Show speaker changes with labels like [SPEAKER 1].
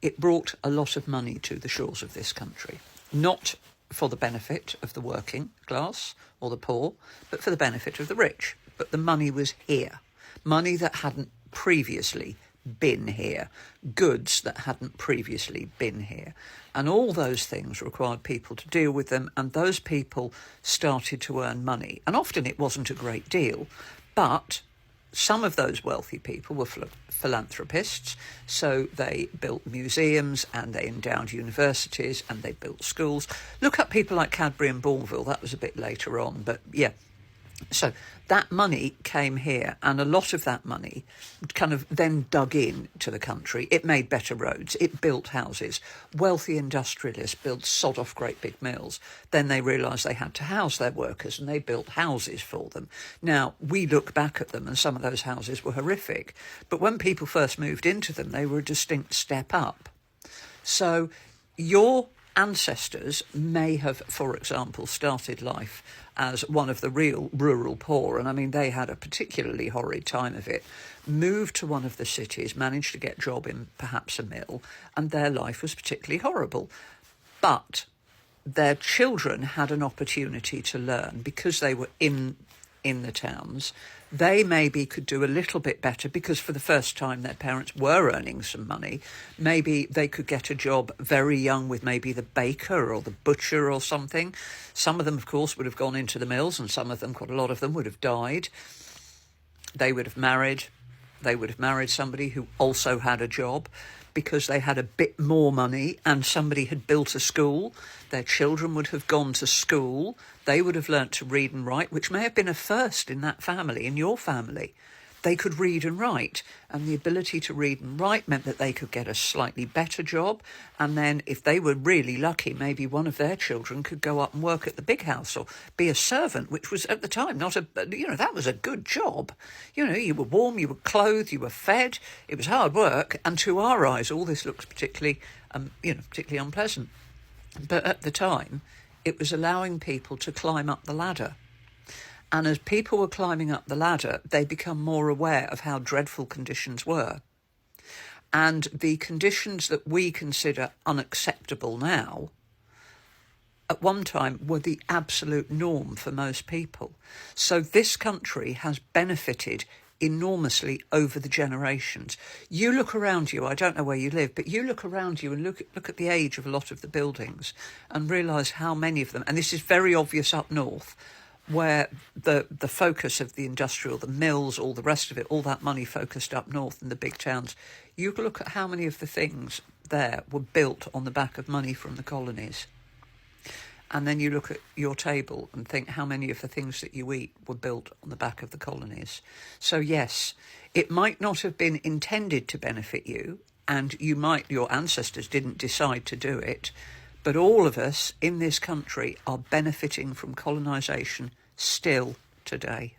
[SPEAKER 1] it brought a lot of money to the shores of this country, not for the benefit of the working class or the poor, but for the benefit of the rich. But the money was here, money that hadn't previously been here, goods that hadn't previously been here. And all those things required people to deal with them, and those people started to earn money. And often it wasn't a great deal, but some of those wealthy people were philanthropists, so they built museums and they endowed universities and they built schools. Look up people like Cadbury and Bourneville, that was a bit later on, but yeah. So that money came here, and a lot of that money kind of then dug in to the country. It made better roads, it built houses. Wealthy industrialists built sod-off great big mills. Then they realised they had to house their workers, and they built houses for them. Now, we look back at them, and some of those houses were horrific. But when people first moved into them, they were a distinct step up. So your ancestors may have, for example, started life as one of the real rural poor, and I mean they had a particularly horrid time of it, moved to one of the cities, managed to get a job in perhaps a mill, and their life was particularly horrible. But their children had an opportunity to learn because they were in the towns. They maybe could do a little bit better because for the first time their parents were earning some money. Maybe they could get a job very young with maybe the baker or the butcher or something. Some of them, of course, would have gone into the mills, and some of them, quite a lot of them, would have died. They would have married. They would have married somebody who also had a job because they had a bit more money and somebody had built a school. Their children would have gone to school. They would have learnt to read and write, which may have been a first in that family, in your family. They could read and write, and the ability to read and write meant that they could get a slightly better job. And then if they were really lucky, maybe one of their children could go up and work at the big house or be a servant, which was at the time that was a good job. You were warm, you were clothed, you were fed. It was hard work, and to our eyes, all this looks particularly unpleasant. But at the time, it was allowing people to climb up the ladder. And as people were climbing up the ladder, they become more aware of how dreadful conditions were. And the conditions that we consider unacceptable now, at one time were the absolute norm for most people. So this country has benefited enormously over the generations. You look around you, I don't know where you live, but you look around you and look at the age of a lot of the buildings and realise how many of them, and this is very obvious up north, where the focus of the industrial, the mills, all the rest of it, all that money focused up north in the big towns, you look at how many of the things there were built on the back of money from the colonies. And then you look at your table and think how many of the things that you eat were built on the back of the colonies. So yes, it might not have been intended to benefit you, and your ancestors didn't decide to do it, but all of us in this country are benefiting from colonisation still today.